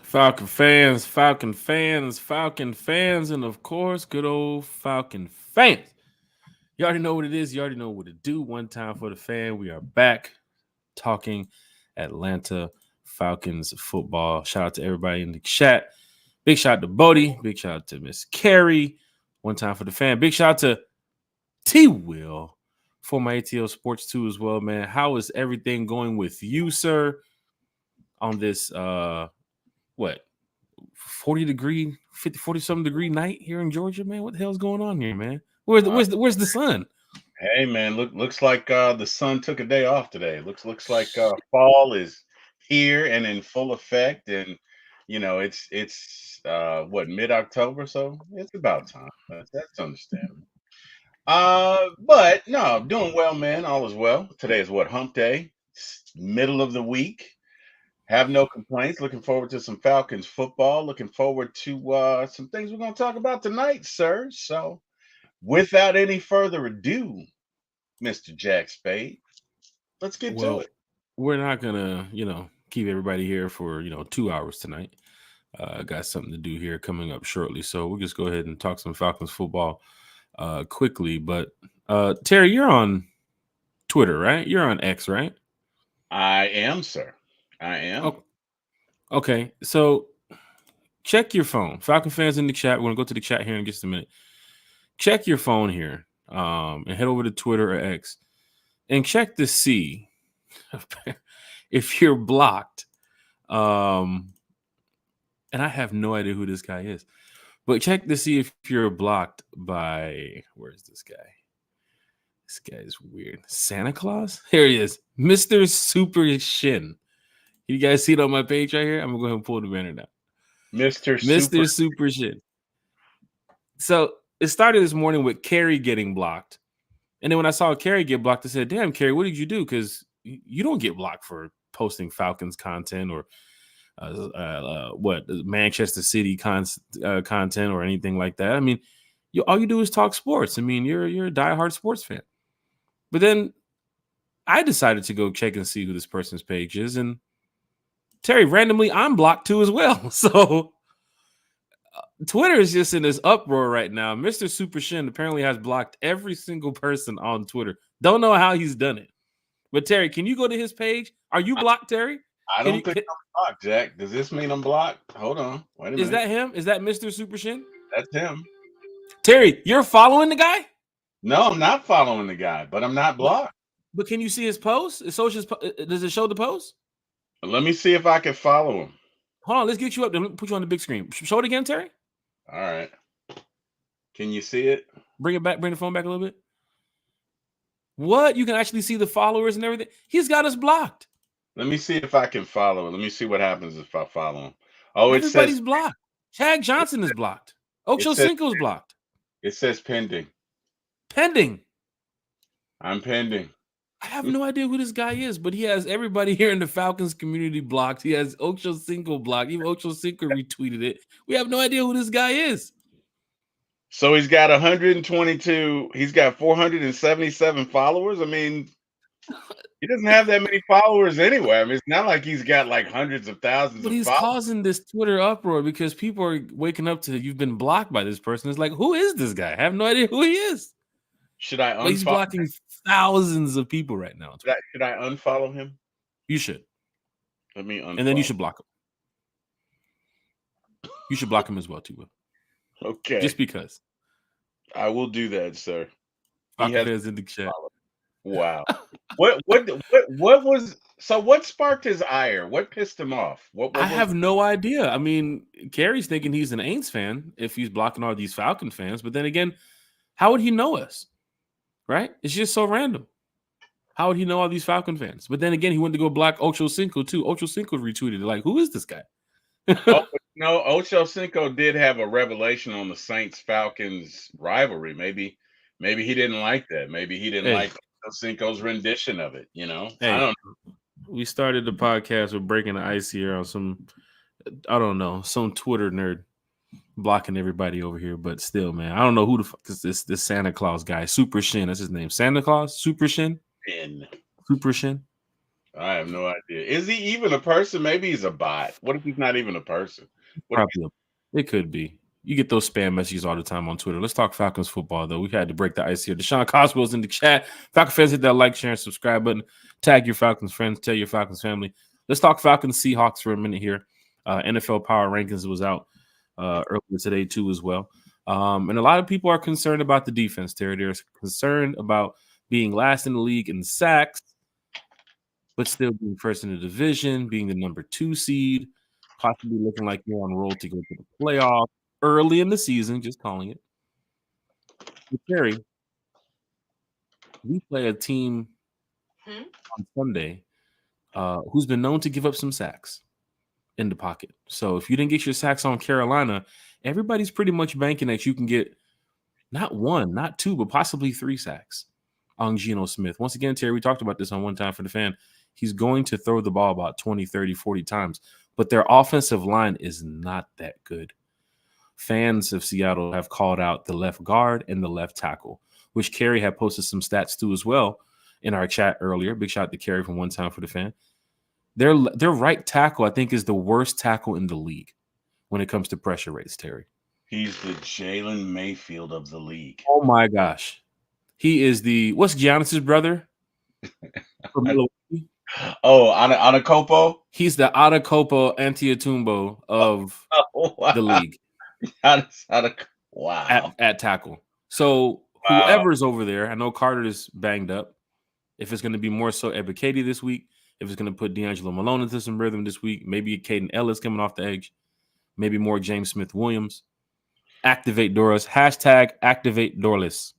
Falcon fans, Falcon fans, Falcon fans, and of course, good old Falcon fans. You already know what it is. You already know what to do. One time for the fan. We are back talking Atlanta Falcons football. Shout out to everybody in the chat. Big shout out to Bodie. Big shout out to Miss Carrie. One time for the fan. Big shout out to T Will for my ATL Sports 2 as well, man. How is everything going with you, sir? On this 40 something degree night here in Georgia, man. What the hell's going on here, man? Where's the sun? Hey man, looks like the sun took a day off today. Looks like fall is here and in full effect, and it's what, mid-October, so it's about time. That's understandable. But no, doing well, man. All is well. Today is what, hump day, middle of the week. Have no complaints. Looking forward to some Falcons football. Looking forward to some things we're going to talk about tonight, sir. So, without any further ado, Mr. Jack Spade, let's get to Well, it. we're not gonna, keep everybody here for 2 hours tonight. Got something to do here coming up shortly, so we'll just go ahead and talk some Falcons football quickly. But Terry, you're on Twitter, right? You're on X, right? I am, sir. I am. Oh, okay, so check your phone. Falcon fans in the chat. We're gonna go to the chat here in just a minute. Check your phone here, and head over to Twitter or X, and check to see if you're blocked. And I have no idea who this guy is, but check to see if you're blocked by, where's this guy? This guy is weird. Santa Claus? Here he is, Mr. Super Shin. You guys see it on my page right here? I'm gonna go ahead and pull the banner down. Mr. Super Shin. So it started this morning with Carrie getting blocked. And then when I saw Carrie get blocked, I said, damn, Carrie, what did you do? Because you don't get blocked for posting Falcons content or Manchester City content or anything like that. I mean, all you do is talk sports. I mean, you're a diehard sports fan. But then I decided to go check and see who this person's page is. And Terry, randomly, I'm blocked too as well. So Twitter is just in this uproar right now. Mr. Super Shin apparently has blocked every single person on Twitter. Don't know how he's done it. But Terry, can you go to his page? Are you blocked, Terry? I don't think I'm blocked, Jack. Does this mean I'm blocked? Hold on. Wait a minute. Is that him? Is that Mr. Super Shin? That's him. Terry, you're following the guy? No, I'm not following the guy, but I'm not blocked. But can you see his post? Does it show the post? Let me see if I can follow him. Hold on, let's get you up there. Let me put you on the big screen. Show it again, Terry. All right. Can you see it? Bring it back. Bring the phone back a little bit. What? You can actually see the followers and everything? He's got us blocked. Let me see if I can follow him. Let me see what happens if I follow him. Oh, everybody's blocked. Chad Johnson is blocked. Ocho Cinco's blocked. It says pending. Pending. I'm pending. I have no idea who this guy is, but he has everybody here in the Falcons community blocked. He has Ocho Cinco blocked. Even Ocho Cinco retweeted it. We have no idea who this guy is. So he's got 122. He's got 477 followers. I mean, he doesn't have that many followers anyway. I mean, it's not like he's got like hundreds of thousands. But he's causing this Twitter uproar because people are waking up to you've been blocked by this person. It's like, who is this guy? I have no idea who he is. Should I unfollow? He's blocking thousands of people right now. Should I unfollow him? You should. Let me unfollow. And then you should block him. You should block him as well, too. Okay. Just because. I will do that, sir. He has in the chat. Wow. What was, so what sparked his ire? What pissed him off? I have no idea. I mean, Carrie's thinking he's an Aints fan if he's blocking all these Falcon fans. But then again, how would he know us? Right? It's just so random. How would he know all these Falcon fans? But then again, he went to go block Ocho Cinco too. Ocho Cinco retweeted it. Like, who is this guy? No, Ocho Cinco did have a revelation on the Saints-Falcons rivalry. Maybe he didn't like that. Maybe he didn't like Ocho Cinco's rendition of it. I don't know. We started the podcast with breaking the ice here on some Twitter nerd blocking everybody over here, but still, man, I don't know who the fuck is this Santa Claus guy. Super Shin, that's his name. Santa Claus? Super Shin? Shin. Super Shin? I have no idea. Is he even a person? Maybe he's a bot. What if he's not even a person? What if Probably. It could be. You get those spam messages all the time on Twitter. Let's talk Falcons football, though. We had to break the ice here. Deshaun Coswell's in the chat. Falcons fans, hit that like, share, and subscribe button. Tag your Falcons friends. Tell your Falcons family. Let's talk Falcons Seahawks for a minute here. NFL Power Rankings was out earlier today, too, as well. And a lot of people are concerned about the defense, Terry. They're concerned about being last in the league in sacks, but still being first in the division, being the number 2 seed, possibly looking like you're on roll to go to the playoff early in the season, just calling it. But Terry, we play a team on Sunday who's been known to give up some sacks in the pocket. So if you didn't get your sacks on Carolina, everybody's pretty much banking that you can get not 1, not 2, but possibly 3 sacks on Geno Smith. Once again, Terry, we talked about this on One Time for the Fan. He's going to throw the ball about 20, 30, 40 times, but their offensive line is not that good. Fans of Seattle have called out the left guard and the left tackle, which Kerry had posted some stats to as well in our chat earlier. Big shout out to Kerry from One Time for the Fan. Their right tackle, I think, is the worst tackle in the league when it comes to pressure rates, Terry. he's the Jalen Mayfield of the league? Oh, my gosh. He is what's Giannis's brother? From Milwaukee? Oh, Anacopo? He's the Adacopo Antetokounmpo of wow. the league Wow. at tackle. So whoever's over there, I know Carter is banged up. If it's going to be more so Ebiketie this week, if it's going to put D'Angelo Malone into some rhythm this week, maybe Caden Ellis coming off the edge, maybe more James Smith-Williams. Activate Doris. Hashtag activate Dorless.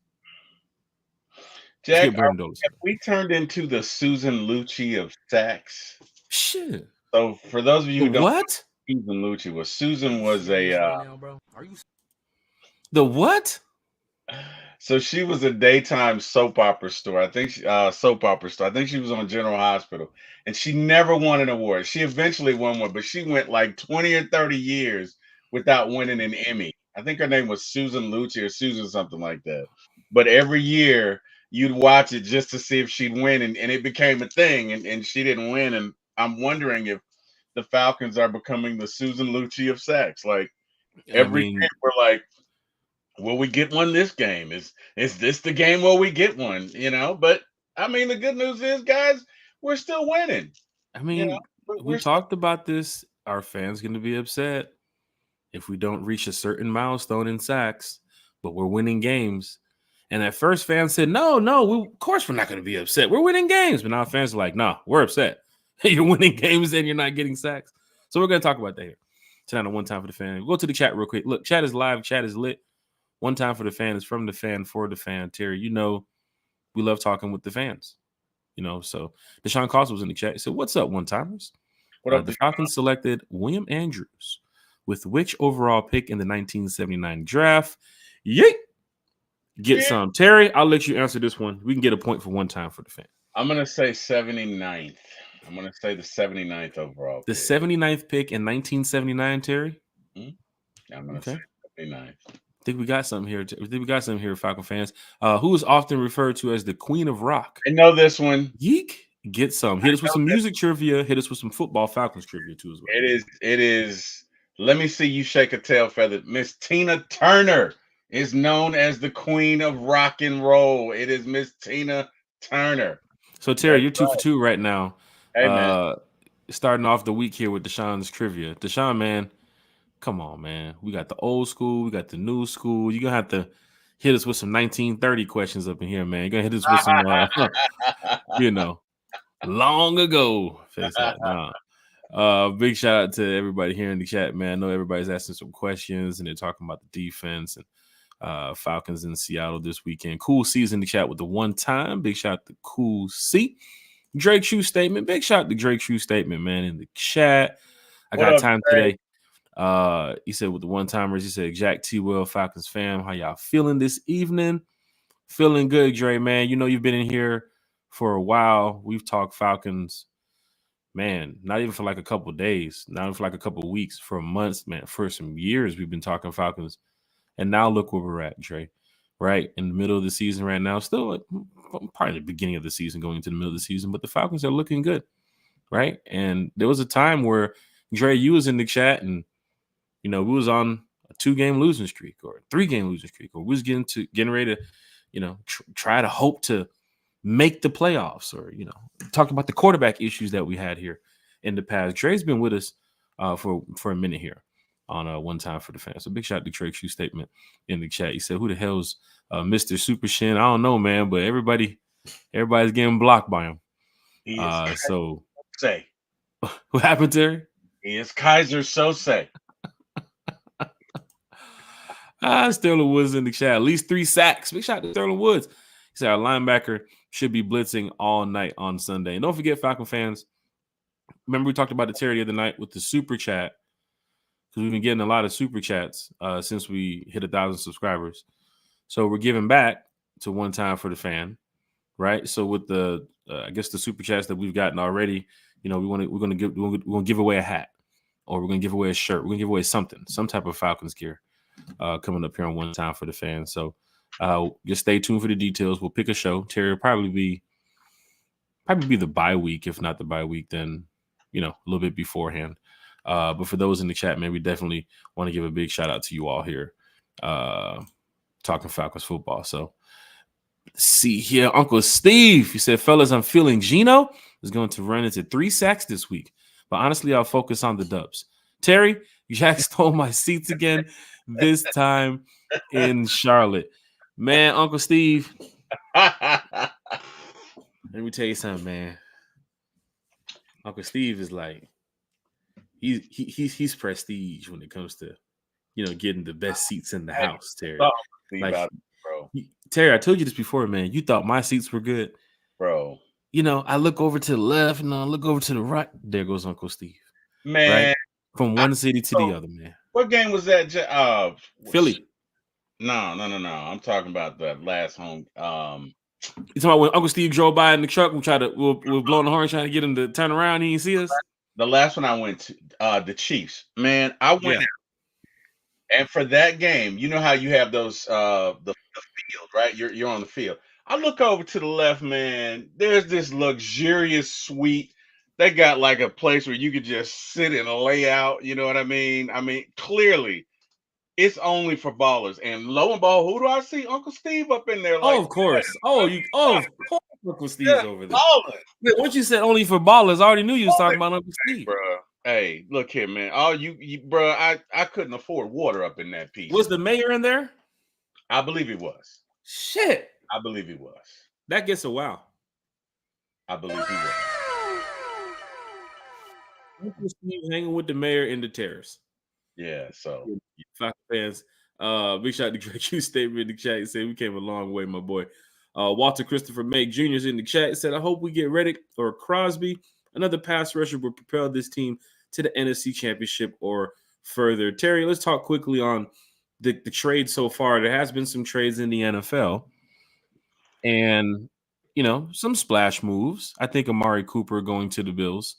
Jack, have we turned into the Susan Lucci of sacks? Shit. So for those of you who don't know what? Susan Lucci was, Susan was the what? So she was a daytime soap opera star. I think soap opera star. I think she was on General Hospital, and she never won an award. She eventually won one, but she went like 20 or 30 years without winning an Emmy. I think her name was Susan Lucci or Susan something like that. But every year you'd watch it just to see if she'd win, and it became a thing, and she didn't win. And I'm wondering if the Falcons are becoming the Susan Lucci of sacks. Like every year we're like, will we get one this game? Is this the game where we get one? You know, but I mean, the good news is, guys, we're still winning. I mean, we talked about this. Our fans going to be upset if we don't reach a certain milestone in sacks, but we're winning games. And at first, fans said, no, of course we're not going to be upset. We're winning games. But now fans are like, no, we're upset. You're winning games and you're not getting sacks. So we're going to talk about that here tonight on One Time for the Fan. We'll go to the chat real quick. Look, chat is live. Chat is lit. One Time for the Fan is from the fan for the fan. Terry, you know, we love talking with the fans. You know, so Deshaun Costa was in the chat. He said, what's up, one-timers? What up, the Falcons selected William Andrews with which overall pick in the 1979 draft? Yeet! Get some. Terry, I'll let you answer this one. We can get a point for One Time for the Fan. I'm going to say 79th. I'm going to say the 79th overall. The 79th pick in 1979, Terry? I'm going to say 79th. I think we got something here, Falcon fans. Who is often referred to as the Queen of Rock? I know this one. Yeek, get some. Hit us with some music trivia. Hit us with some football Falcons trivia too as well. It is. Let me see you shake a tail feather. Miss Tina Turner is known as the Queen of Rock and Roll. It is Miss Tina Turner. So Terry, you're 2 for 2 right now. Hey, man. Starting off the week here with Deshaun's trivia. Deshaun, man. Come on, man. We got the old school. We got the new school. You're going to have to hit us with some 1930 questions up in here, man. You're going to hit us with some, long ago. Face that. Nah. Big shout out to everybody here in the chat, man. I know everybody's asking some questions, and they're talking about the defense and Falcons in Seattle this weekend. Cool C's in the chat with the one time. Big shout out to Cool C. Drake Shoe Statement. Big shout out to Drake Shoe Statement, man, in the chat. I got time today. He said with the one-timers, he said, Jack T. Will, Falcons fam, how y'all feeling this evening? Feeling good, Dre, man. You know you've been in here for a while. We've talked Falcons, man, not even for like a couple of days, not even for like a couple of weeks, for months, man. For some years, we've been talking Falcons. And now look where we're at, Dre. Right? In the middle of the season right now. Still probably the beginning of the season, going into the middle of the season. But the Falcons are looking good. right? And there was a time where Dre, you was in the chat, and we was on a 2-game losing streak or a 3-game losing streak, or we was getting ready to, try to hope to make the playoffs, or talk about the quarterback issues that we had here in the past. Dre's been with us for a minute here on One Time for the Fans. So big shout out to Trey Shoe statement in the chat. He said, "Who the hell's Mr. Super Shin?" I don't know, man, but everybody's getting blocked by him. He is So say what happened, Terry? he is Kaiser Sose. Sterling Woods in the chat. At least 3 sacks. Big shout out to Sterling Woods. He said our linebacker should be blitzing all night on Sunday. And don't forget, Falcon fans, remember we talked about the Terry the other night with the super chat, because we've been getting a lot of super chats since we hit 1,000 subscribers. So we're giving back to One Time for the Fan, right? So with the I guess the super chats that we've gotten already, we're gonna give away a hat, or we're gonna give away a shirt. We're gonna give away something, some type of Falcons gear coming up here on One Time for the Fan. So just stay tuned for the details. We'll pick a show. Terry will probably be the bye week. If not the bye week, then a little bit beforehand. But for those in the chat, man, we definitely want to give a big shout out to you all here talking Falcons football. So let's see here. Uncle Steve, he said, fellas, I'm feeling Gino is going to run into 3 sacks this week. But honestly, I'll focus on the dubs. Terry, Jack stole my seats again, this time in Charlotte. Man, Uncle Steve, let me tell you something, man. Uncle Steve is like, he's prestige when it comes to getting the best seats in the house, Terry. Terry, I told you this before, man. You thought my seats were good, bro. I look over to the left and I look over to the right. There goes Uncle Steve, man. Right? From one city to the other, man. What game was that? Philly. No. I'm talking about the last home. You talking about when Uncle Steve drove by in the truck? We're blowing the horn trying to get him to turn around. He didn't see us. The last one I went to, the Chiefs. Man, I went out, and for that game, you know how you have those the field, right? You're on the field. I look over to the left, man. There's this luxurious suite. They got like a place where you could just sit and lay out. You know what I mean? I mean, clearly, it's only for ballers. And lo and behold, who do I see? Uncle Steve up in there. Like, of course. Of course, Uncle Steve's over there. Ballers. Once you said only for ballers, I already knew you was talking about Uncle Steve, bro. Hey, look here, man. All you bro. I couldn't afford water up in that piece. Was the mayor in there? I believe he was. Shit. I believe he was. That gets a wow. I believe he was. Uncle Steve hanging with the mayor in the terrace. Yeah, so Falcon fans. Big shout out to Greg Hughes statement in the chat. He said we came a long way, my boy. Walter Christopher May Jr. is in the chat. He said, I hope we get Reddick or Crosby. Another pass rusher will propel this team to the NFC Championship or further. Terry, let's talk quickly on the trade so far. There has been some trades in the NFL. And, some splash moves. I think Amari Cooper going to the Bills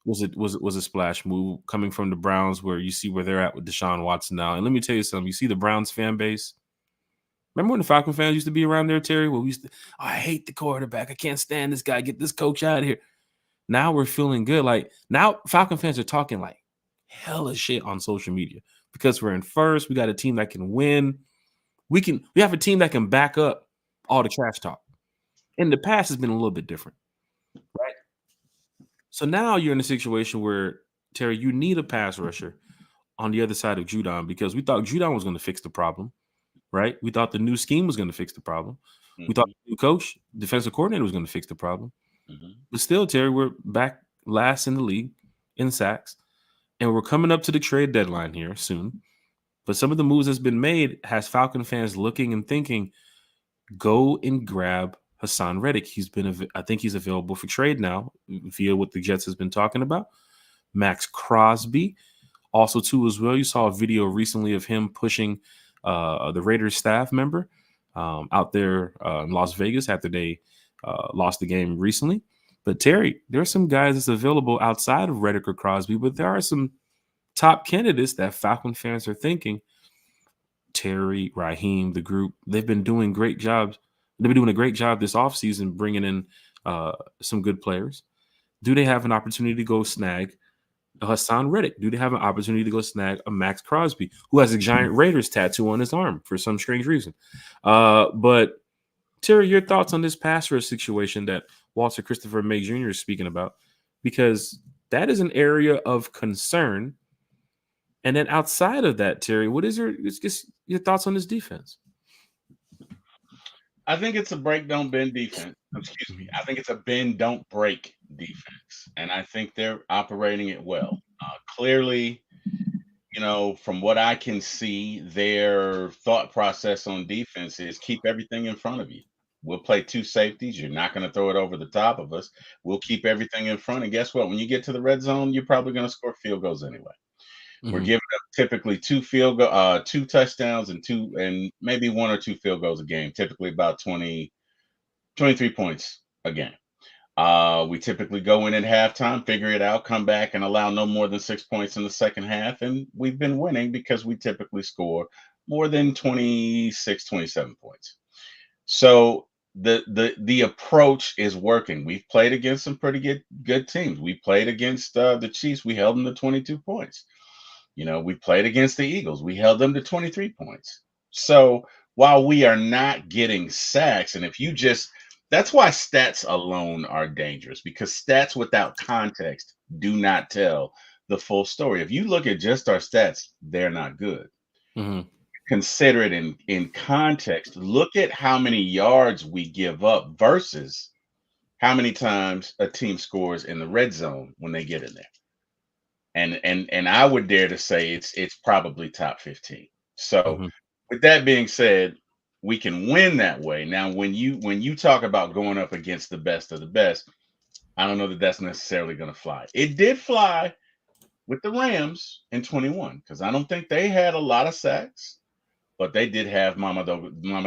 was a splash move, coming from the Browns, where you see where they're at with Deshaun Watson now. And let me tell you something. You see the Browns fan base. Remember when the Falcon fans used to be around there, Terry? Well, I hate the quarterback. I can't stand this guy. Get this coach out of here. Now we're feeling good. Like, now Falcon fans are talking like hella shit on social media because we're in first. We got a team that can win. We have a team that can back up all the trash talk. In the past, has been a little bit different, right? So now you're in a situation where, Terry, you need a pass rusher on the other side of Judon, because we thought Judon was going to fix the problem, right? We thought the new scheme was going to fix the problem. Mm-hmm. We thought the new coach, defensive coordinator, was going to fix the problem. Mm-hmm. But still, Terry, we're back last in the league in sacks, and we're coming up to the trade deadline here soon. But some of the moves that's been made has Falcon fans looking and thinking, go and grab Hassan Reddick. I think he's available for trade now via what the Jets has been talking about. Max Crosby, also too as well. You saw a video recently of him pushing the Raiders staff member out there in Las Vegas after they lost the game recently. But Terry, there are some guys that's available outside of Reddick or Crosby, but there are some top candidates that Falcon fans are thinking. Terry, Raheem, the group, they've been doing great jobs. They've been doing a great job this offseason bringing in some good players. Do they have an opportunity to go snag a Hassan Reddick? Do they have an opportunity to go snag a Max Crosby, who has a giant Raiders tattoo on his arm for some strange reason? But Terry, your thoughts on this pass rush situation that Walter Christopher May Jr. is speaking about, because that is an area of concern. And then outside of that, Terry, what is your thoughts on this defense? I think it's a break, don't bend defense. Excuse me. I think it's a bend, don't break defense. And I think they're operating it well. Clearly, from what I can see, their thought process on defense is keep everything in front of you. We'll play two safeties. You're not going to throw it over the top of us. We'll keep everything in front. And guess what? When you get to the red zone, you're probably going to score field goals anyway. We're giving up typically two touchdowns and maybe one or two field goals a game, typically about 23 points a game. We typically go in at halftime, figure it out, come back and allow no more than 6 points in the second half. And we've been winning because we typically score more than 26, 27 points. So the approach is working. We've played against some pretty good teams. We played against the Chiefs. We held them to 22 points. We played against the Eagles. We held them to 23 points. So while we are not getting sacks, and that's why stats alone are dangerous, because stats without context do not tell the full story. If you look at just our stats, they're not good. Consider it in context. Look at how many yards we give up versus how many times a team scores in the red zone when they get in there. And I would dare to say it's probably top 15. So with that being said, we can win that way. Now, when you talk about going up against the best of the best, I don't know that that's necessarily going to fly. It did fly with the Rams in 21 because I don't think they had a lot of sacks, but they did have Mama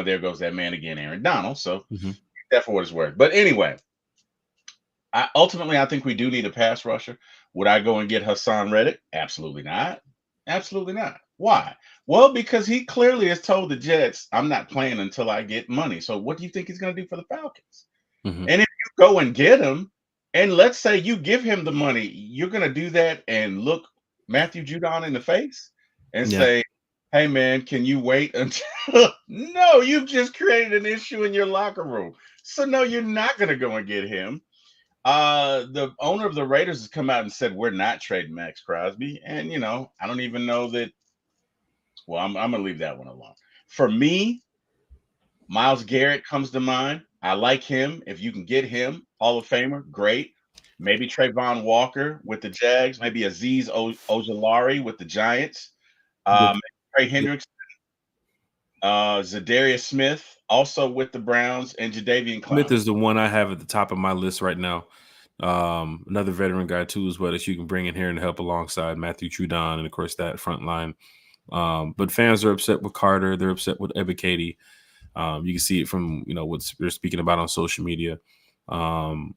there goes that man again, Aaron Donald. So that's for what it's worth. But anyway, I think we do need a pass rusher. Would I go and get Hassan Reddick? Absolutely not. Absolutely not. Why? Well, because he clearly has told the Jets, I'm not playing until I get money. So what do you think he's going to do for the Falcons? And if you go and get him, and let's say you give him the money, you're going to do that and look Matthew Judon in the face and say, hey, man, can you wait until No, you've just created an issue in your locker room. So no, you're not going to go and get him. The owner of the Raiders has come out and said we're not trading Max Crosby, and I don't even know that. Well, I'm gonna leave that one alone. For me, Myles Garrett comes to mind. I like him. If you can get him, Hall of Famer, great. Maybe Trayvon Walker with the Jags. Maybe Azeez Ojulari with the Giants. Trey Hendrickson, Zadarius Smith, also with the Browns, and Jadeveon Clowney. Smith is the one I have at the top of my list right now. Another veteran guy too, as well, that you can bring in here and help alongside Matthew Judon and of course that front line. But fans are upset with Carter. They're upset with Ebiketie. You can see it from what they're speaking about on social media. And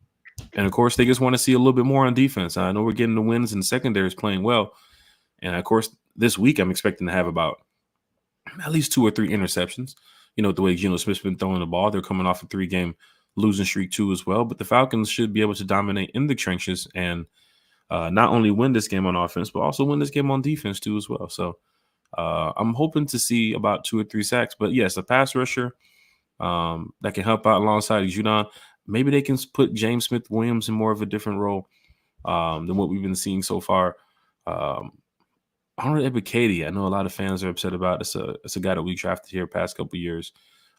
of course, they just want to see a little bit more on defense. I know we're getting the wins and secondary is playing well. And of course, this week I'm expecting to have about at least 2 or 3 interceptions. The way Geno Smith's been throwing the ball, they're coming off a 3-game losing streak too as well. But the Falcons should be able to dominate in the trenches and not only win this game on offense, but also win this game on defense too as well. So I'm hoping to see about 2 or 3 sacks. But yes, a pass rusher that can help out alongside Judon. Maybe they can put James Smith-Williams in more of a different role than what we've been seeing so far. Arnold Ebiketie, I know a lot of fans are upset about. It's a guy that we drafted here past couple years.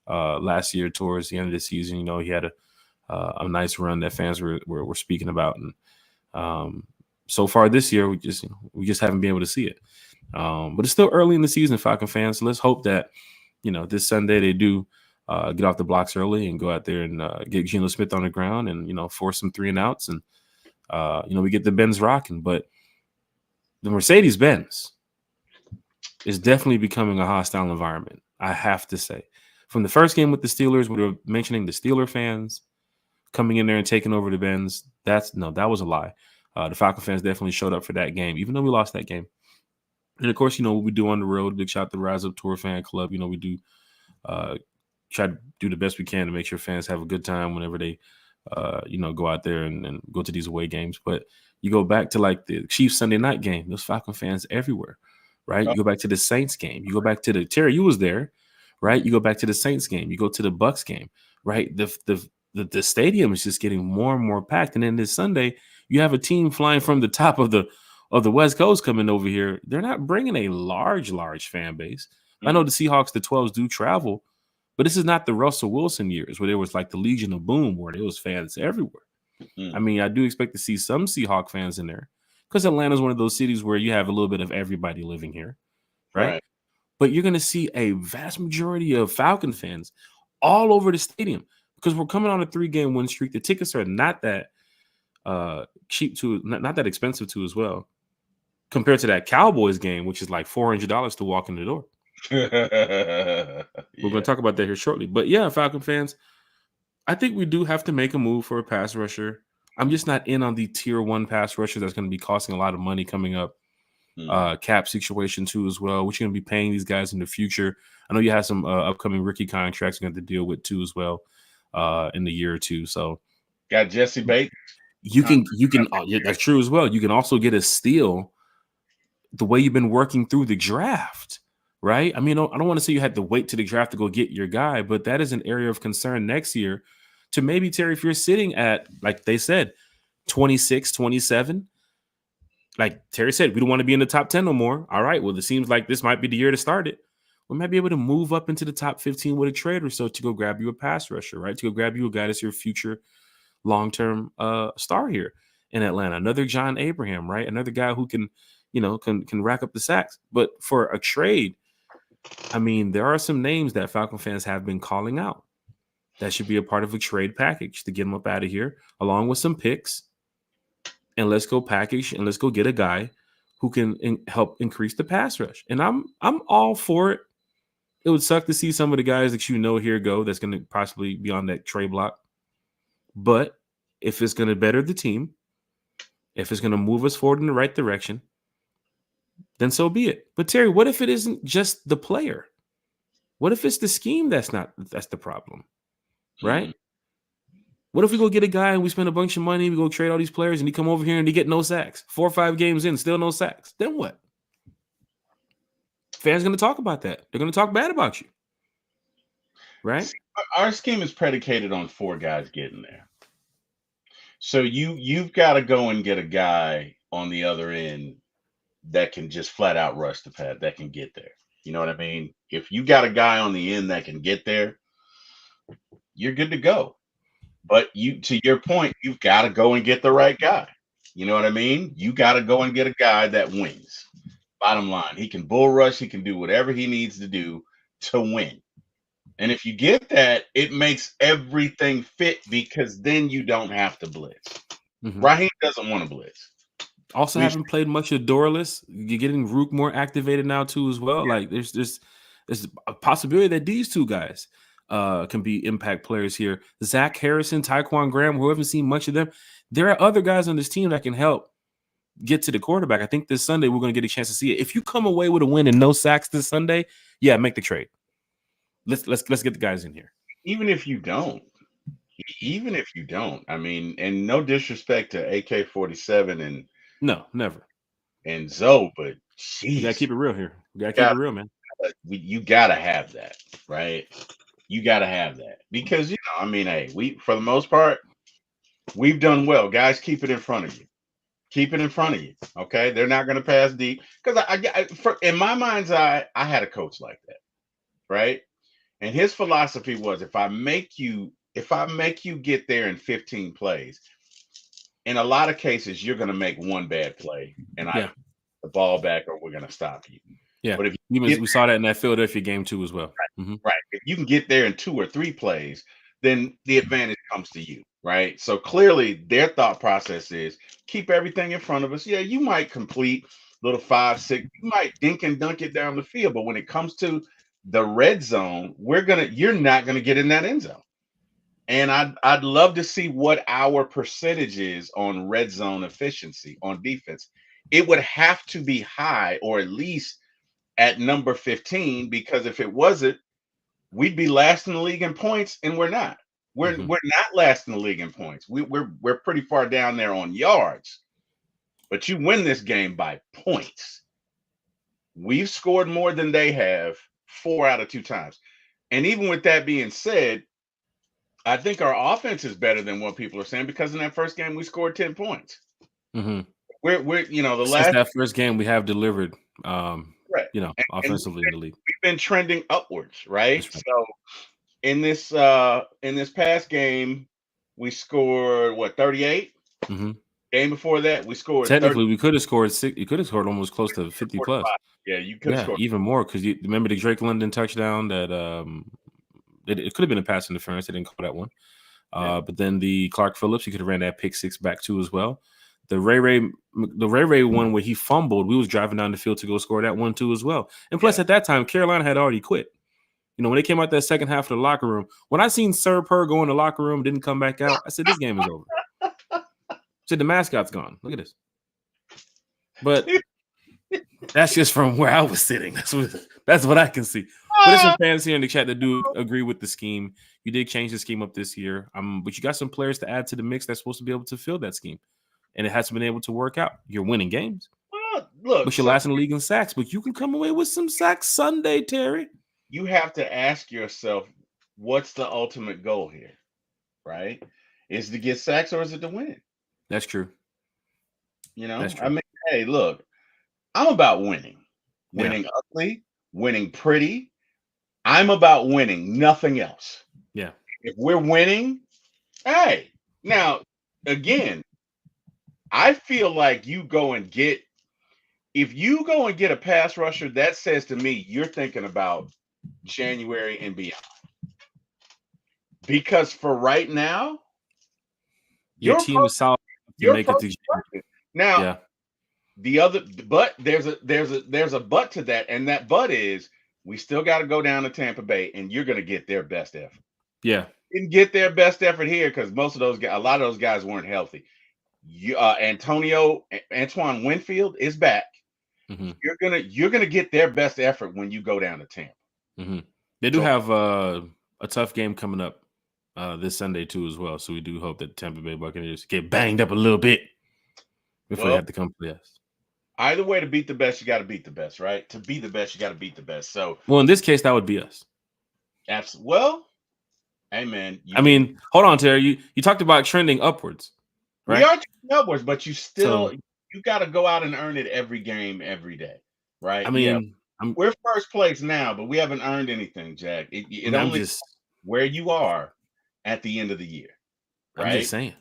Last year, towards the end of the season, he had a nice run that fans were speaking about, and so far this year, we just haven't been able to see it. But it's still early in the season, Falcon fans. So let's hope that this Sunday they do get off the blocks early and go out there and get Geno Smith on the ground and force some 3 and outs, and we get the Benz rocking. But the Mercedes-Benz is definitely becoming a hostile environment, I have to say. From the first game with the Steelers, we were mentioning the Steeler fans coming in there and taking over the Benz. That was a lie. The Falcon fans definitely showed up for that game, even though we lost that game. And, of course, what we do on the road, big shout out to the Rise Up Tour fan club. We do try to do the best we can to make sure fans have a good time whenever they go out there and go to these away games. But you go back to like the Chiefs Sunday night game, there's Falcon fans everywhere, right? Oh, You go back to the Saints game, you go back to the Terry, you was there, right? You go back to the Saints game, you go to the Bucks game, right? The stadium is just getting more and more packed. And then this Sunday, you have a team flying from the top of the West Coast coming over here. They're not bringing a large fan base. I know the Seahawks, the 12s do travel, but this is not the Russell Wilson years where there was like the Legion of Boom, where there was fans everywhere. I mean, I do expect to see some Seahawk fans in there because Atlanta's one of those cities where you have a little bit of everybody living here, right? But you're going to see a vast majority of Falcon fans all over the stadium because we're coming on a 3-game win streak. The tickets are not that cheap to, not that expensive to as well, compared to that Cowboys game, which is like $400 to walk in the door. We're going to talk about that here shortly. But yeah, Falcon fans, I think we do have to make a move for a pass rusher. I'm just not in on the tier 1 pass rusher that's going to be costing a lot of money coming up. Cap situation too as well, which you're going to be paying these guys in the future. I know you have some upcoming rookie contracts you're going to deal with too as well in the year or two. So got Jesse Bates. You can that's true as well. You can also get a steal the way you've been working through the draft, right? I mean, I don't want to say you had to wait to the draft to go get your guy, but that is an area of concern next year to maybe, Terry, if you're sitting at, like they said, 26, 27, like Terry said, we don't want to be in the top 10 no more. All right, well, it seems like this might be the year to start it. We might be able to move up into the top 15 with a trade or so to go grab you a pass rusher, right? To go grab you a guy that's your future long-term star here in Atlanta. Another John Abraham, right? Another guy who can rack up the sacks. But for a trade, I mean, there are some names that Falcon fans have been calling out that should be a part of a trade package to get them up out of here, along with some picks. And let's go package and let's go get a guy who can help increase the pass rush. And I'm all for it. It would suck to see some of the guys that here go that's going to possibly be on that trade block. But if it's going to better the team, if it's going to move us forward in the right direction, then so be it. But Terry, what if it isn't just the player? What if it's the scheme that's the problem, right? What if we go get a guy and we spend a bunch of money, we go trade all these players and he come over here and he get no sacks, 4 or 5 games in, still no sacks? Then what? Fans going to talk about that. They're going to talk bad about you, right? See, our scheme is predicated on 4 guys getting there. So you've got to go and get a guy on the other end that can just flat out rush the pad, that can get there. You know what I mean? If you got a guy on the end that can get there, you're good to go. But to your point, you've got to go and get the right guy. You know what I mean? You got to go and get a guy that wins. Bottom line, he can bull rush. He can do whatever he needs to do to win. And if you get that, it makes everything fit because then you don't have to blitz. Raheem doesn't want to blitz. Also, haven't played much of Dorless. You're getting Rook more activated now too as well. Yeah. Like there's a possibility that these 2 guys can be impact players here. Zach Harrison, Tyquan Graham, who haven't seen much of them. There are other guys on this team that can help get to the quarterback. I think this Sunday we're going to get a chance to see it. If you come away with a win and no sacks this Sunday, yeah, make the trade. Let's get the guys in here. Even if you don't, I mean, and no disrespect to AK-47 and no, never. And Zoe, but geez, you gotta keep it real here. You gotta keep it real, man. You gotta have that, right? You gotta have that because I mean, hey, we for the most part, we've done well. Guys, keep it in front of you. Keep it in front of you. Okay, they're not going to pass deep because in my mind's eye, I had a coach like that, right? And his philosophy was, if I make you get there in 15 plays, in a lot of cases, you're going to make one bad play, and I the ball back, or we're going to stop you. Yeah, but if we saw that in that Philadelphia game too as well. Right. If you can get there in 2 or 3 plays, then the advantage comes to you, right? So clearly their thought process is keep everything in front of us. Yeah, you might complete little 5, 6, you might dink and dunk it down the field, but when it comes to the red zone, you're not gonna get in that end zone. And I'd love to see what our percentage is on red zone efficiency on defense. It would have to be high, or at least at number 15, because if it wasn't, we'd be last in the league in points, and we're not. We're Mhm. we're not last in the league in points. We're pretty far down there on yards, but you win this game by points. We've scored more than they have 4 out of 2 times. And even with that being said, I think our offense is better than what people are saying because in that first game we scored 10 points. Mhm. We're the Since last that first game, we have delivered, right. And offensively in the league. we've been trending upwards, right? That's right. So in this past game, we scored what 38. Mhm. Game before that, we scored 30 Technically, we could have scored you could have scored almost close to 50 plus. 45. Yeah, you could have Yeah, scored. even more because you remember the Drake London touchdown that it could have been a pass interference. They didn't call that one. Yeah. But then the Clark Phillips, he could have ran that pick six back too as well. The Ray one where he fumbled, we was driving down the field to go score that one too as well. And plus, Yeah. at that time, Carolina had already quit. When they came out that second half of the locker room, when I seen Sir Purr go in the locker room, didn't come back out, I said, this game is over. I said, the mascot's gone. Look at this. But that's just from where I was sitting. That's what I can see. But there's some fans here in the chat that do agree with the scheme. You did change the scheme up this year, but you got some players to add to the mix that's supposed to be able to fill that scheme, and it hasn't been able to work out. You're winning games, Look, but you're last in the league in sacks. But you can come away with some sacks Sunday, Terry. you have to ask yourself, what's the ultimate goal here, right? Is it to get sacks or is it to win? That's true. That's true. I mean, hey, look, I'm about winning. Yeah. Winning ugly, winning pretty. I'm about winning, nothing else. Yeah. If we're winning, hey, now again, I feel like if you go and get a pass rusher, that says to me you're thinking about January and beyond. Because for right now, your team is solid to make it to January. Now, yeah. There's a but to that, and that but is we still got to go down to Tampa Bay, and you're going to get their best effort. Yeah, didn't get their best effort here because a lot of those guys weren't healthy. Antoine Winfield is back. Mm-hmm. You're gonna get their best effort when you go down to Tampa. Mm-hmm. They do have a tough game coming up this Sunday too as well. So we do hope that Tampa Bay Buccaneers get banged up a little bit before they have to come play us. Either way, to beat the best, you got to beat the best, right? To be the best, you got to beat the best. So, well, in this case, that would be us. Absolutely. Well, hey man. Hold on, Terry. You talked about trending upwards, right? We are trending upwards, but you got to go out and earn it every game, every day, right? We're first place now, but we haven't earned anything, Jack. It only where you are at the end of the year, right? I'm just saying.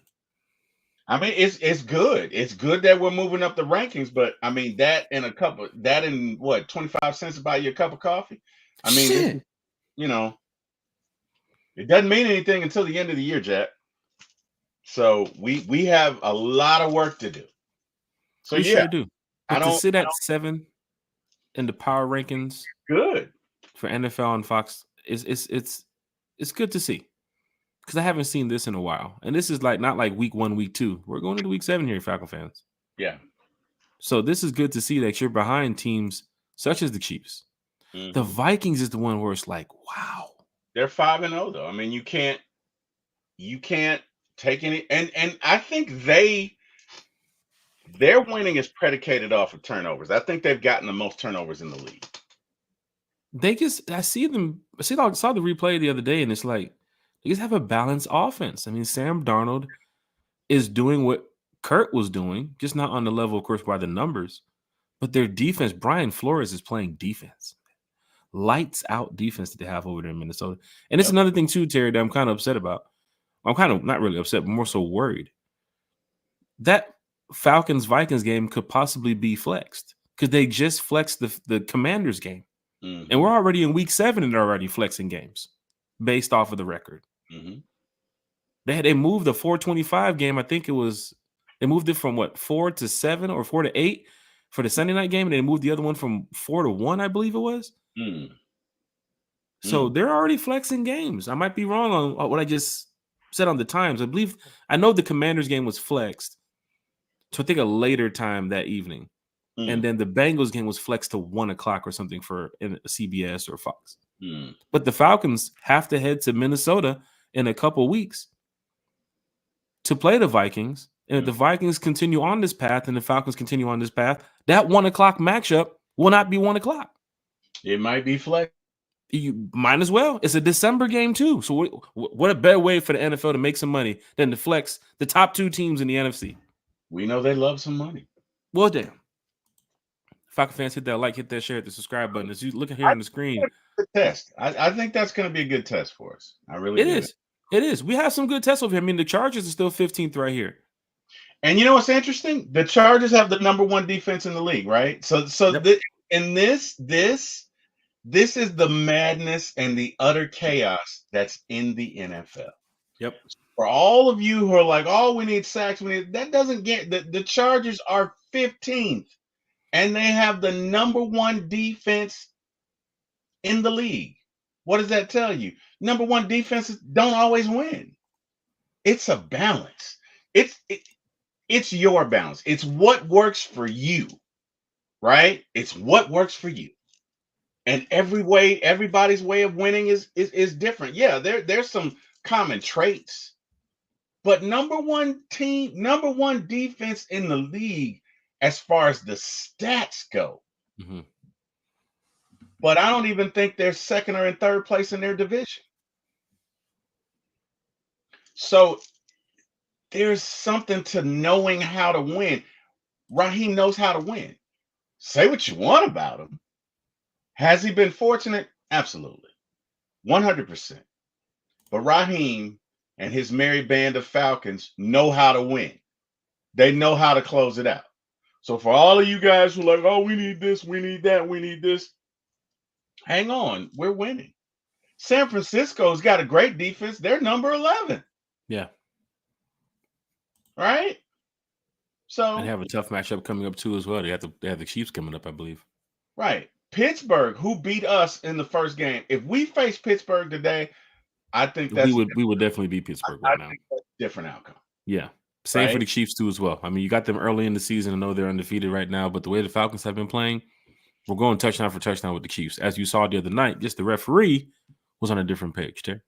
I mean, it's good. It's good that we're moving up the rankings, but I mean that in 25 cents to buy you a cup of coffee. I mean, it doesn't mean anything until the end of the year, Jack. So we have a lot of work to do. So we sure do. But to sit at 7 in the power rankings, good for NFL and Fox, it's good to see. Because I haven't seen this in a while. And this is not like week 1, week 2. We're going into week 7 here, Falcon fans. Yeah. So this is good to see that you're behind teams such as the Chiefs. Mm-hmm. The Vikings is the one where it's like, wow. They're 5-0 though. I mean, you can't take any and I think their winning is predicated off of turnovers. I think they've gotten the most turnovers in the league. I saw the replay the other day, and it's like they just have a balanced offense. I mean, Sam Darnold is doing what Kurt was doing, just not on the level, of course, by the numbers. But their defense, Brian Flores is playing defense. Lights out defense that they have over there in Minnesota. And it's another thing too, Terry, that I'm kind of upset about. I'm kind of not really upset, but more so worried. That Falcons-Vikings game could possibly be flexed because they just flexed the Commanders game. Mm-hmm. And we're already in week 7 and they're already flexing games based off of the record. Mm-hmm. They moved the 425 game. I think they moved it from 4 to 7 or 4 to 8 for the Sunday night game. And they moved the other one from 4 to 1, I believe it was. Mm. So they're already flexing games. I might be wrong on what I just said on the times. I know the Commanders game was flexed to I think a later time that evening. Mm. And then the Bengals game was flexed to 1 o'clock or something for CBS or Fox. Mm. But the Falcons have to head to Minnesota in a couple weeks to play the Vikings. And if the Vikings continue on this path and the Falcons continue on this path, that 1 o'clock matchup will not be 1 o'clock. It might be flex. You might as well. It's a December game too. So what a better way for the NFL to make some money than to flex the top 2 teams in the NFC. We know they love some money. Well, damn. Falcon fans, hit that like, hit that share, hit the subscribe button. As you look here on the screen. Test. I think that's going to be a good test for us. I really do. It is. We have some good tests over here. I mean, the Chargers are still 15th right here. And you know what's interesting? The Chargers have the number 1 defense in the league, right? So yep. This is the madness and the utter chaos that's in the NFL. Yep. For all of you who are like, oh, we need sacks, that doesn't get the Chargers are 15th, and they have the number 1 defense in the league. What does that tell you? Number 1 defenses don't always win. It's a balance. It's your balance. It's what works for you, right? It's what works for you. And everybody's way of winning is different. Yeah, there's some common traits. But number 1 defense in the league as far as the stats go. Mm-hmm. But I don't even think they're second or in third place in their division. So there's something to knowing how to win. Raheem knows how to win. Say what you want about him. Has he been fortunate? Absolutely. 100%. But Raheem and his merry band of Falcons know how to win. They know how to close it out. So for all of you guys who are like, oh, we need this, we need that, we need this. Hang on. We're winning. San Francisco's got a great defense. They're number 11. Yeah. Right? So they have a tough matchup coming up too as well. They have the Chiefs coming up, I believe. Right. Pittsburgh, who beat us in the first game. If we face Pittsburgh today, I think we would definitely beat Pittsburgh right now. Think that's a different outcome. Yeah. Same for the Chiefs too as well. I mean, you got them early in the season. I know they're undefeated right now, but the way the Falcons have been playing, we're going touchdown for touchdown with the Chiefs. As you saw the other night, just the referee was on a different page there.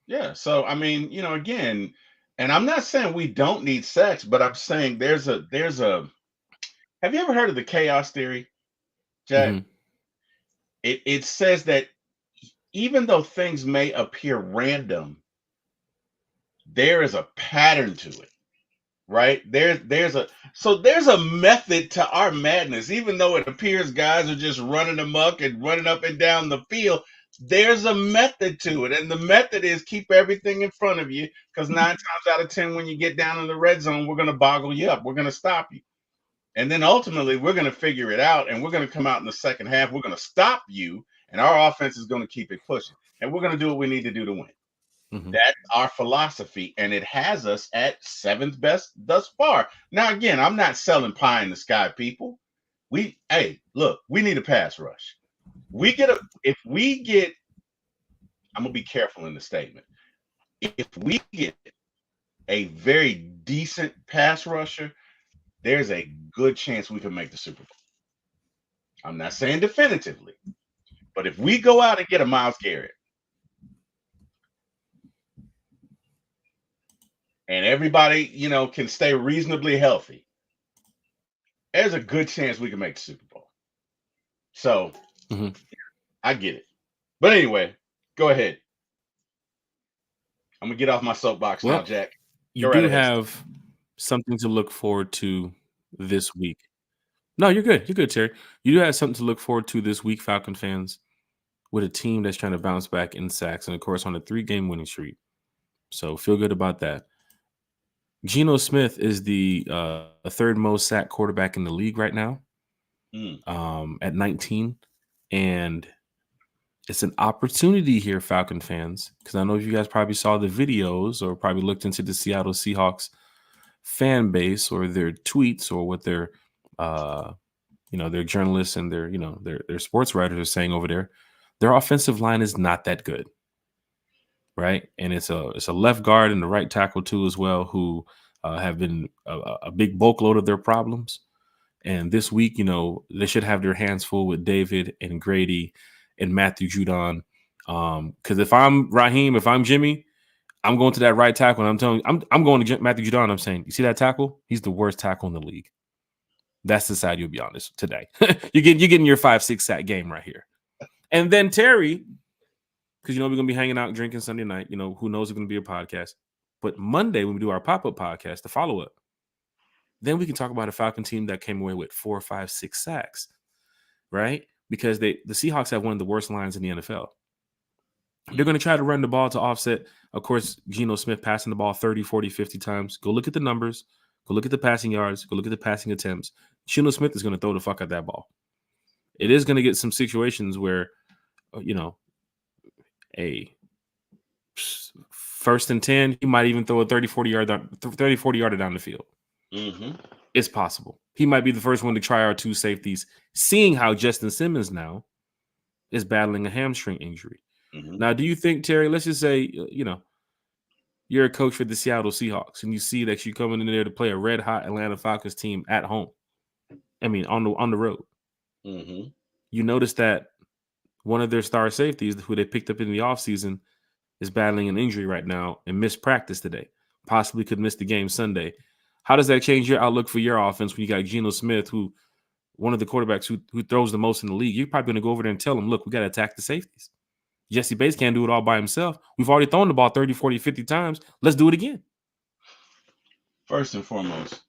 Yeah. So, I mean, again, and I'm not saying we don't need sex, but I'm saying there's a have you ever heard of the chaos theory, Jack? Mm-hmm. It says that even though things may appear random, there is a pattern to it, right? There's a method to our madness. Even though it appears guys are just running amok and running up and down the field, there's a method to it. And the method is keep everything in front of you, because 9 times out of 10, when you get down in the red zone, we're going to boggle you up. We're going to stop you. And then ultimately, we're going to figure it out, and we're going to come out in the second half. We're going to stop you, and our offense is going to keep it pushing. And we're going to do what we need to do to win. Mm-hmm. That's our philosophy, and it has us at 7th best thus far. Now, again, I'm not selling pie in the sky, people. Look, we need a pass rush. I'm going to be careful in the statement. If we get a very decent pass rusher, there's a good chance we can make the Super Bowl. I'm not saying definitively, but if we go out and get a Myles Garrett and everybody, can stay reasonably healthy, there's a good chance we can make the Super Bowl. So I get it. But anyway, go ahead. I'm going to get off my soapbox now, Jack. You do have something to look forward to this week. No, you're good. You're good, Terry. You do have something to look forward to this week, Falcon fans, with a team that's trying to bounce back in sacks and, of course, on a 3-game winning streak. So feel good about that. Geno Smith is the 3rd most sacked quarterback in the league right now at 19. And it's an opportunity here, Falcon fans, because I know you guys probably saw the videos or probably looked into the Seattle Seahawks fan base or their tweets or what their their journalists and their sports writers are saying over there. Their offensive line is not that good, right? And it's a left guard and the right tackle too as well, who have been a big bulk load of their problems. And this week, they should have their hands full with David and Grady and Matthew Judon. Because if I'm Raheem, if I'm Jimmy, I'm going to that right tackle, and I'm telling you, I'm going to Matthew Judon. I'm saying, you see that tackle? He's the worst tackle in the league. That's the side you'll be honest today. you're getting your 5-6 sack game right here. And then Terry, because we're gonna be hanging out drinking Sunday night. Who knows? It's gonna be a podcast. But Monday when we do our pop-up podcast, the follow-up, then we can talk about a Falcon team that came away with 4, 5, 6 sacks, right? Because the Seahawks have one of the worst lines in the NFL. They're going to try to run the ball to offset, of course, Geno Smith passing the ball 30, 40, 50 times. Go look at the numbers. Go look at the passing yards. Go look at the passing attempts. Geno Smith is going to throw the fuck out that ball. It is going to get some situations where, a first and 10, he might even throw a 30, 40 yarder down the field. Mm-hmm. It's possible. He might be the first one to try our 2 safeties, seeing how Justin Simmons now is battling a hamstring injury. Mm-hmm. Now, do you think, Terry, let's just say, you're a coach for the Seattle Seahawks and you see that you're coming in there to play a red hot Atlanta Falcons team at home. I mean, on the road. Mm-hmm. You notice that one of their star safeties, who they picked up in the offseason, is battling an injury right now and missed practice today. Possibly could miss the game Sunday. How does that change your outlook for your offense when you got Geno Smith, who one of the quarterbacks who throws the most in the league? You're probably going to go over there and tell him, look, we got to attack the safeties. Jesse Bates can't do it all by himself. We've already thrown the ball 30, 40, 50 times. Let's do it again. First and foremost,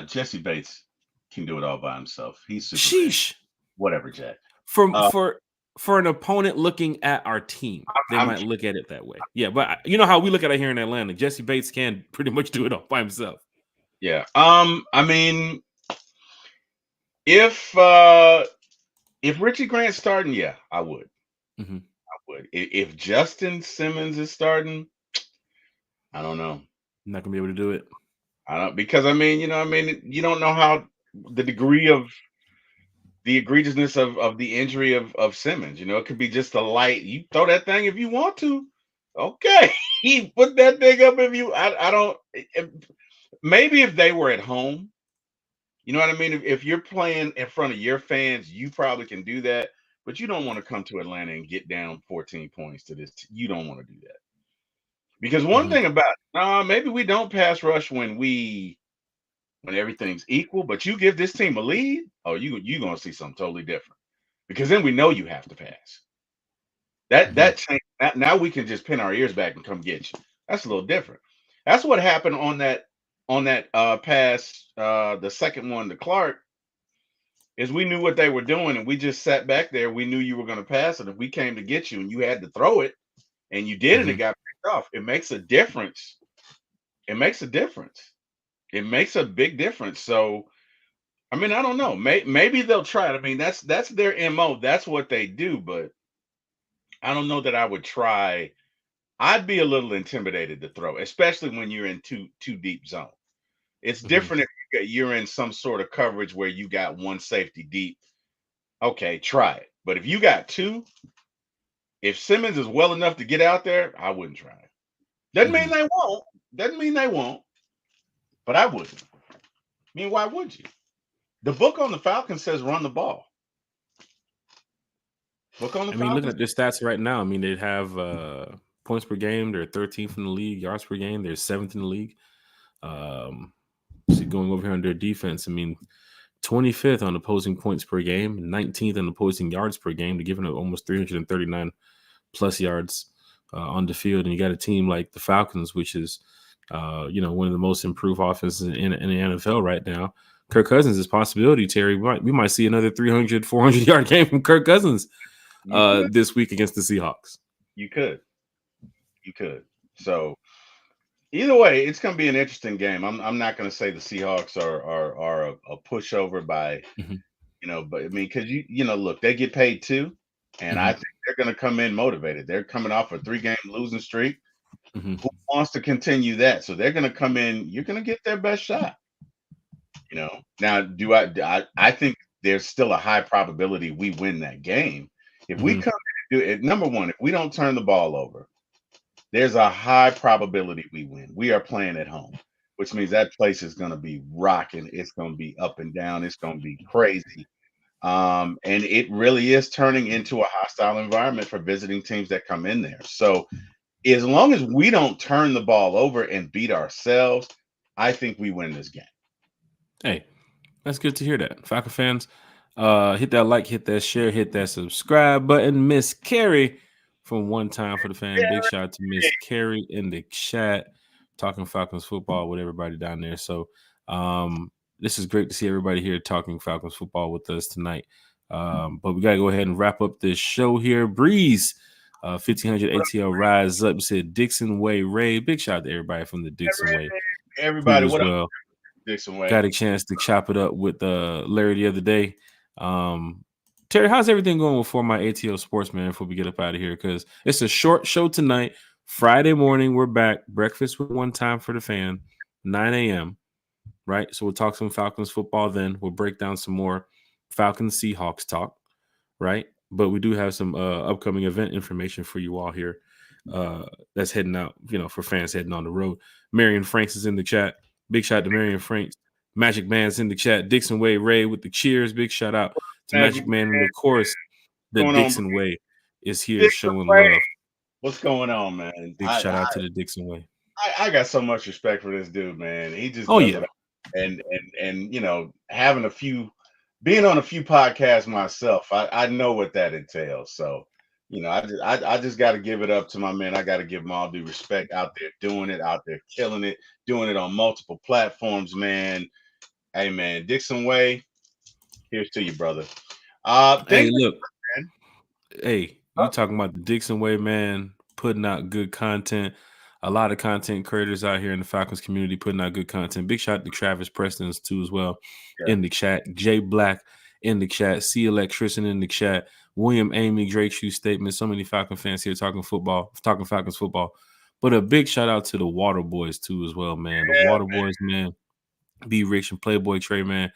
Jesse Bates can do it all by himself. He's Superman. Sheesh. Whatever, Jack. For an opponent looking at our team, they might look at it that way. Yeah, but you know how we look at it here in Atlanta. Jesse Bates can pretty much do it all by himself. Yeah. I mean, if Richie Grant's starting, yeah, I would. Mm-hmm. I would. If Justin Simmons is starting, I don't know. I'm not gonna be able to do it. I don't, because you don't know how the degree of the egregiousness of the injury of Simmons. It could be just a light. You throw that thing if you want to. Okay, he put that thing up if you. I don't. Maybe if they were at home, you know what I mean. If you're playing in front of your fans, you probably can do that. But you don't want to come to Atlanta and get down 14 points to this. You don't want to do that. Because one thing about maybe we don't pass rush when everything's equal, but you give this team a lead, you're gonna see something totally different. Because then we know you have to pass. That change. Now we can just pin our ears back and come get you. That's a little different. That's what happened on that pass, the second one to Clark. Is we knew what they were doing and we just sat back there. We knew you were going to pass it. If we came to get you and you had to throw it, and you did, and it got picked off. It makes a difference. It makes a difference. It makes a big difference. So, I don't know. Maybe they'll try it. That's their MO. That's what they do. But I don't know that I would try. I'd be a little intimidated to throw, especially when you're in too deep zone. It's different if you're in some sort of coverage where you got one safety deep. Okay, try it. But if you got 2, if Simmons is well enough to get out there, I wouldn't try it. Doesn't mean they won't. Doesn't mean they won't. But I wouldn't. Why would you? The book on the Falcons says run the ball. Falcons. Looking at their stats right now, they have points per game. They're 13th in the league. Yards per game, they're 7th in the league. So going over here on their defense, 25th on opposing points per game, 19th on opposing yards per game. They're giving up almost 339 plus yards on the field. And you got a team like the Falcons, which is, one of the most improved offenses in the NFL right now. Kirk Cousins is a possibility, Terry. We might see another 300, 400-yard game from Kirk Cousins this week against the Seahawks. You could. So, either way, it's going to be an interesting game. I'm not going to say the Seahawks are a pushover by, but because look, they get paid too, and I think they're going to come in motivated. They're coming off a 3-game losing streak. Who wants to continue that? So they're going to come in. You're going to get their best shot. Now, I think there's still a high probability we win that game if we come in and do it. Number one, if we don't turn the ball over, there's a high probability we win. We are playing at home, which means that place is going to be rocking. It's going to be up and down. It's going to be crazy. And it really is turning into a hostile environment for visiting teams that come in there. So As long as we don't turn the ball over and beat ourselves, I think we win this game. Hey, that's good to hear that. Falcon fans, hit that like, hit that share, hit that subscribe button. Miss Carrie from One Time for the Fan. Big shout out to Miss Carrie in the chat, talking Falcons football with everybody down there. So this is great to see everybody here talking Falcons football with us tonight. But we got to go ahead and wrap up this show here. Breeze, 1500 ATL Rise Up, said Dixon Way Ray. Big shout out to everybody from the Dixon Way. Everybody, As what well. up, Dixon Way? Got a chance to chop it up with Larry the other day. Terry, how's everything going with For My ATL Sports, man, before we get up out of here? Because it's a short show tonight. Friday morning, we're back. Breakfast with One Time for the Fan, 9 a.m., right? So we'll talk some Falcons football then. We'll break down some more Falcons Seahawks talk, right? But we do have some upcoming event information for you all here that's heading out, for fans heading on the road. Marion Franks is in the chat. Big shout out to Marion Franks. Magic Man's in the chat. Dixon Way Ray with the cheers. Big shout out to Magic Man. And of course, the Dixon Way is here showing love. What's going on, man? Big shout out to the Dixon Way. I got so much respect for this dude, man. He just does it. And being on a few podcasts myself, I know what that entails. So, I just got to give it up to my man. I got to give him all due respect out there doing it, out there killing it, doing it on multiple platforms, man. Hey, man, Dixon Way, here's to you, brother. Hey, look. Hey, you talking about the Dixon Way, man, putting out good content. A lot of content creators out here in the Falcons community putting out good content. Big shout out to Travis Preston's too as well in the chat. Jay Black in the chat. C Electrician in the chat. William Amy, Drake Shoe Statement. So many Falcon fans here talking Falcons football. But a big shout out to the Water Boys too as well, man. The Water Boys, man. B Rich and Playboy Trey, man.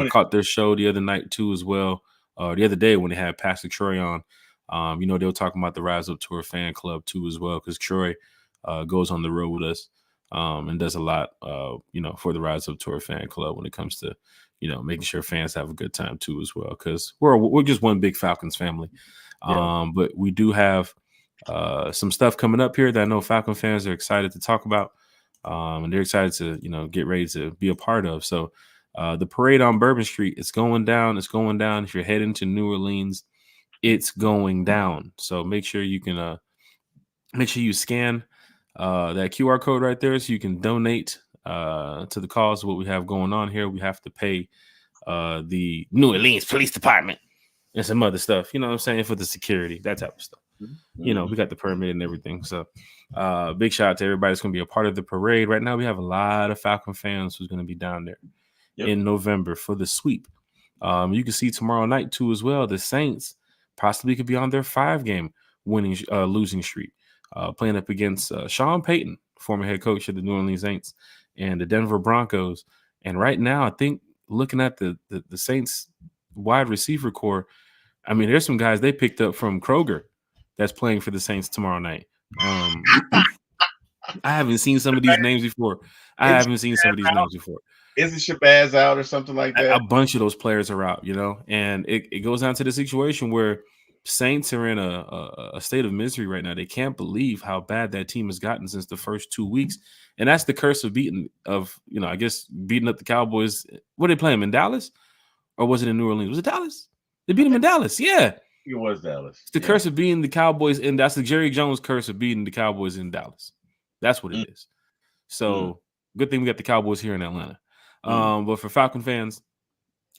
Caught their show the other night too as well. The other day when they had Pastor Troy on. They were talking about the Rise Up Tour fan club too as well, because Troy goes on the road with us and does a lot, for the Rise Up Tour fan club when it comes to, making sure fans have a good time too as well, because we're just one big Falcons family. But we do have some stuff coming up here that I know Falcon fans are excited to talk about, and they're excited to, get ready to be a part of. So the parade on Bourbon Street, it's going down. It's going down. If you're heading to New Orleans, it's going down. So make sure you can make sure you scan that QR code right there so you can donate to the cause of what we have going on here. We have to pay the New Orleans Police Department and some other stuff, you know what I'm saying, for the security, that type of stuff. We got the permit and everything. So big shout out to everybody that's going to be a part of the parade. Right now we have a lot of Falcon fans who's going to be down there in November for the sweep. You can see tomorrow night too as well, the Saints possibly could be on their 5-game losing streak, playing up against Sean Payton, former head coach of the New Orleans Saints, and the Denver Broncos. And right now, I think looking at the Saints wide receiver core, I mean, there's some guys they picked up from Kroger that's playing for the Saints tomorrow night. I haven't seen some of these names before. Isn't Shabazz out or something like that? A bunch of those players are out, and it goes down to the situation where Saints are in a state of misery right now. They can't believe how bad that team has gotten since the first 2 weeks. And that's the curse of beating up the Cowboys. What did they play them in Dallas? Or was it in New Orleans? Was it Dallas? They beat them in Dallas. Yeah. It was Dallas. It's the curse of beating the Cowboys, and that's the Jerry Jones curse of beating the Cowboys in Dallas. That's what it is. So good thing we got the Cowboys here in Atlanta. But for Falcon fans,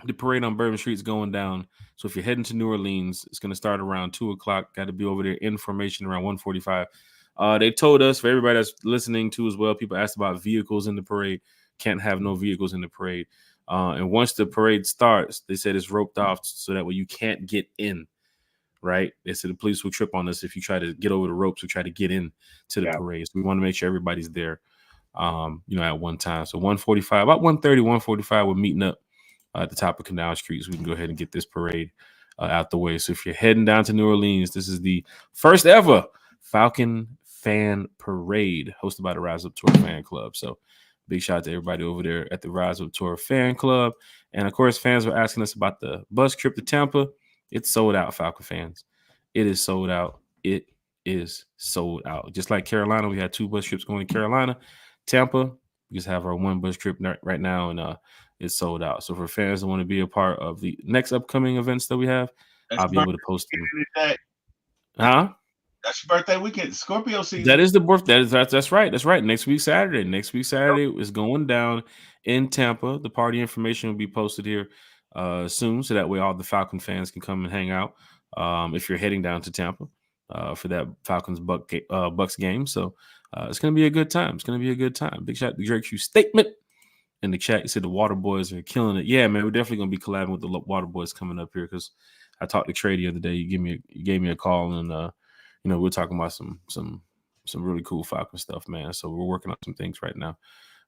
the parade on Bourbon Street is going down. So if you're heading to New Orleans, it's going to start around 2 o'clock. Got to be over there in formation around 1:45. They told us, for everybody that's listening to as well, people asked about vehicles in the parade. Can't have no vehicles in the parade. And once the parade starts, they said it's roped off so that way you can't get in, right? They said the police will trip on us if you try to get over the ropes or try to get in to the parade. So we want to make sure everybody's there, at one time. So 1:45, about 1:30, 1:45, we're meeting up at the top of Canal Street so we can go ahead and get this parade out the way. So if you're heading down to New Orleans, this is the first ever Falcon Fan Parade hosted by the Rise Up Tour Fan Club. So big shout out to everybody over there at the Rise Up Tour Fan Club. And of course, fans were asking us about the bus trip to Tampa. It's sold out, Falcon fans. It is sold out. It is sold out. Just like Carolina, we had 2 bus trips going to Carolina. Tampa, we just have our 1 bus trip right now, and it's sold out. So for fans that want to be a part of the next upcoming events that we have, That's I'll your be able birthday to post them. weekend, is that? Huh? That's your birthday weekend. Scorpio That season. is the birthday. That's right. That's right. Next week Saturday. Next week Saturday is going down in Tampa. The party information will be posted here soon, so that way all the Falcon fans can come and hang out. If you're heading down to Tampa for that Falcons Bucks game, so it's gonna be a good time. It's gonna be a good time. Big shout out to Drake Shoe statement in the chat. You said the Water Boys are killing it. Yeah, man, we're definitely gonna be collabing with the Water Boys coming up here because I talked to Trey the other day. You gave me a call, and we're talking about some really cool Falcon stuff, man. So we're working on some things right now.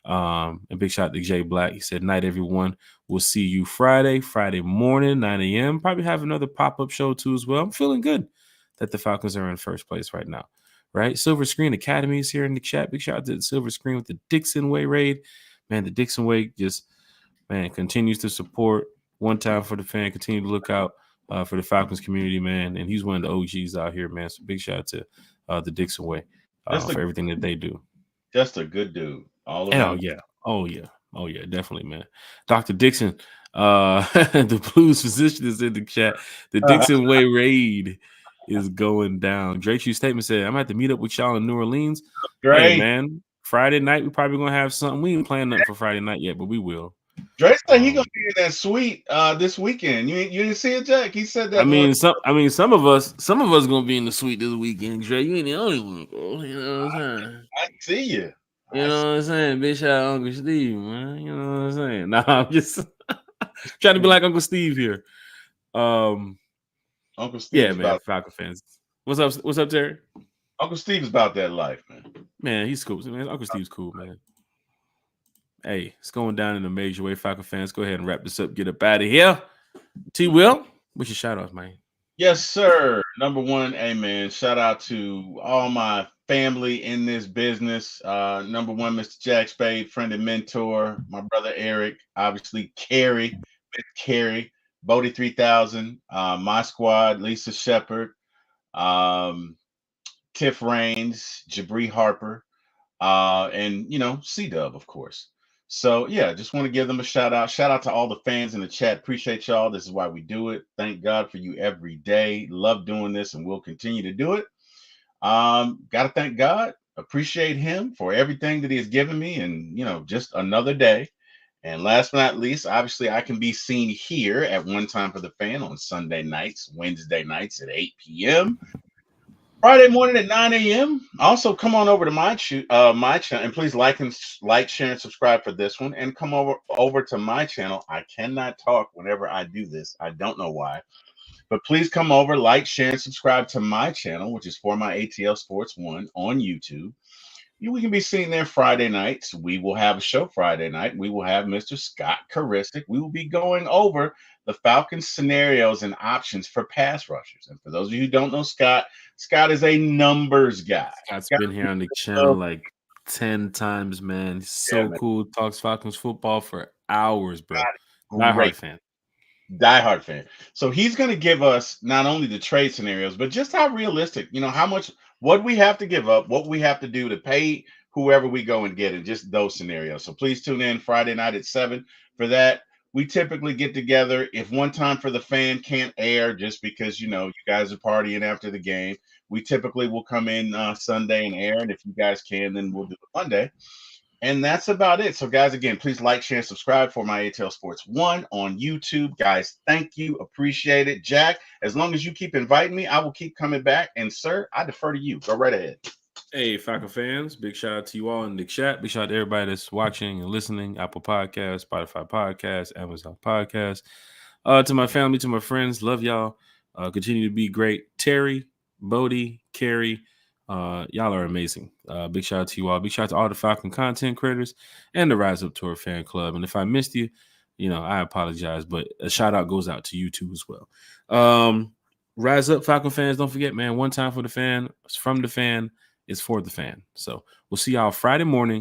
And big shout out to Jay Black. He said, "Night, everyone. We'll see you Friday morning, 9 a.m. Probably have another pop-up show too as well. I'm feeling good that the Falcons are in first place right now. Right? Silver Screen Academy is here in the chat. Big shout out to the Silver Screen with the Dixon Way raid. Man, the Dixon Way just, man, continues to support. One time for the fan. Continue to look out for the Falcons community, man. And he's one of the OGs out here, man. So big shout out to the Dixon Way for everything that they do. Just a good dude all Hell around. yeah. Oh yeah, definitely, man. Dr. Dixon, the Blues physician is in the chat. The Dixon Way raid is going down. Drake Shoe statement said, "I'm gonna have to meet up with y'all in New Orleans." Great. Hey man, Friday night, we're probably gonna have something. We ain't planning nothing for Friday night yet, but we will. Drake said he gonna be in that suite this weekend. You didn't see it, Jack? He said that. Some of us gonna be in the suite this weekend. Dre, you ain't the only one, bro. You know what I'm saying? I see you. You know what I'm saying? Big shout out Uncle Steve, man. You know what I'm saying? Nah, I'm just trying to be like Uncle Steve here. Uncle Steve, yeah, man. Falcon fans, what's up, Terry? Uncle Steve's about that life, man. Man, he's cool. Man, Uncle Steve's cool, man. Hey, it's going down in a major way. Falcon fans, go ahead and wrap this up. Get up out of here. T. Will, what's your shout outs, man? Yes, sir. Number one, amen. Shout out to all my family in this business. Number one, Mr. Jack Spade, friend and mentor. My brother Eric, obviously Carrie, Miss Carrie, Bodie 3000, my squad, Lisa Shepard, Tiff Raines, Jabri Harper, and C-Dub, of course. So yeah, just want to give them a shout out. Shout out to all the fans in the chat. Appreciate y'all. This is why we do it. Thank God for you every day. Love doing this, and we'll continue to do it. Gotta thank God. Appreciate him for everything that he has given me, and just another day. And last but not least, obviously, I can be seen here at One Time for the Fan on Sunday nights, Wednesday nights at 8 p.m. Friday morning at 9 a.m. Also, come on over to my channel, and please like, share, and subscribe for this one. And come over to my channel. I cannot talk whenever I do this. I don't know why. But please come over, like, share, and subscribe to my channel, which is For My ATL Sports 1 on YouTube. We can be seen there Friday nights. We will have a show Friday night. We will have Mr. Scott Karisic. We will be going over the Falcons scenarios and options for pass rushers. And for those of you who don't know Scott is a numbers guy. Scott's been here on the channel like 10 times, man. He's so cool. Talks Falcons football for hours, bro. Diehard fan. Diehard fan. So he's going to give us not only the trade scenarios, but just how realistic, how much, what we have to give up, what we have to do to pay whoever we go and get in just those scenarios. So please tune in Friday night at 7 for that. We typically get together. If One Time for the Fan can't air just because, you guys are partying after the game, we typically will come in Sunday and air. And if you guys can, then we'll do it Monday. And that's about it. So, guys, again, please like, share, and subscribe for My ATL Sports 1 on YouTube. Guys, thank you. Appreciate it. Jack, as long as you keep inviting me, I will keep coming back. And, sir, I defer to you. Go right ahead. Hey, Falcon fans. Big shout out to you all in the chat. Big shout out to everybody that's watching and listening. Apple Podcasts, Spotify Podcasts, Amazon Podcasts. To my family, to my friends, love y'all. Continue to be great. Terry, Bodie, Carrie, y'all are amazing. Big shout out to you all. Big shout out to all the Falcon content creators and the Rise Up Tour fan club. And if I missed you, I apologize, but a shout out goes out to you too as well. Rise up, Falcon fans. Don't forget, man, One Time for the Fan. It's from the fan. It's for the fan. So we'll see y'all Friday morning.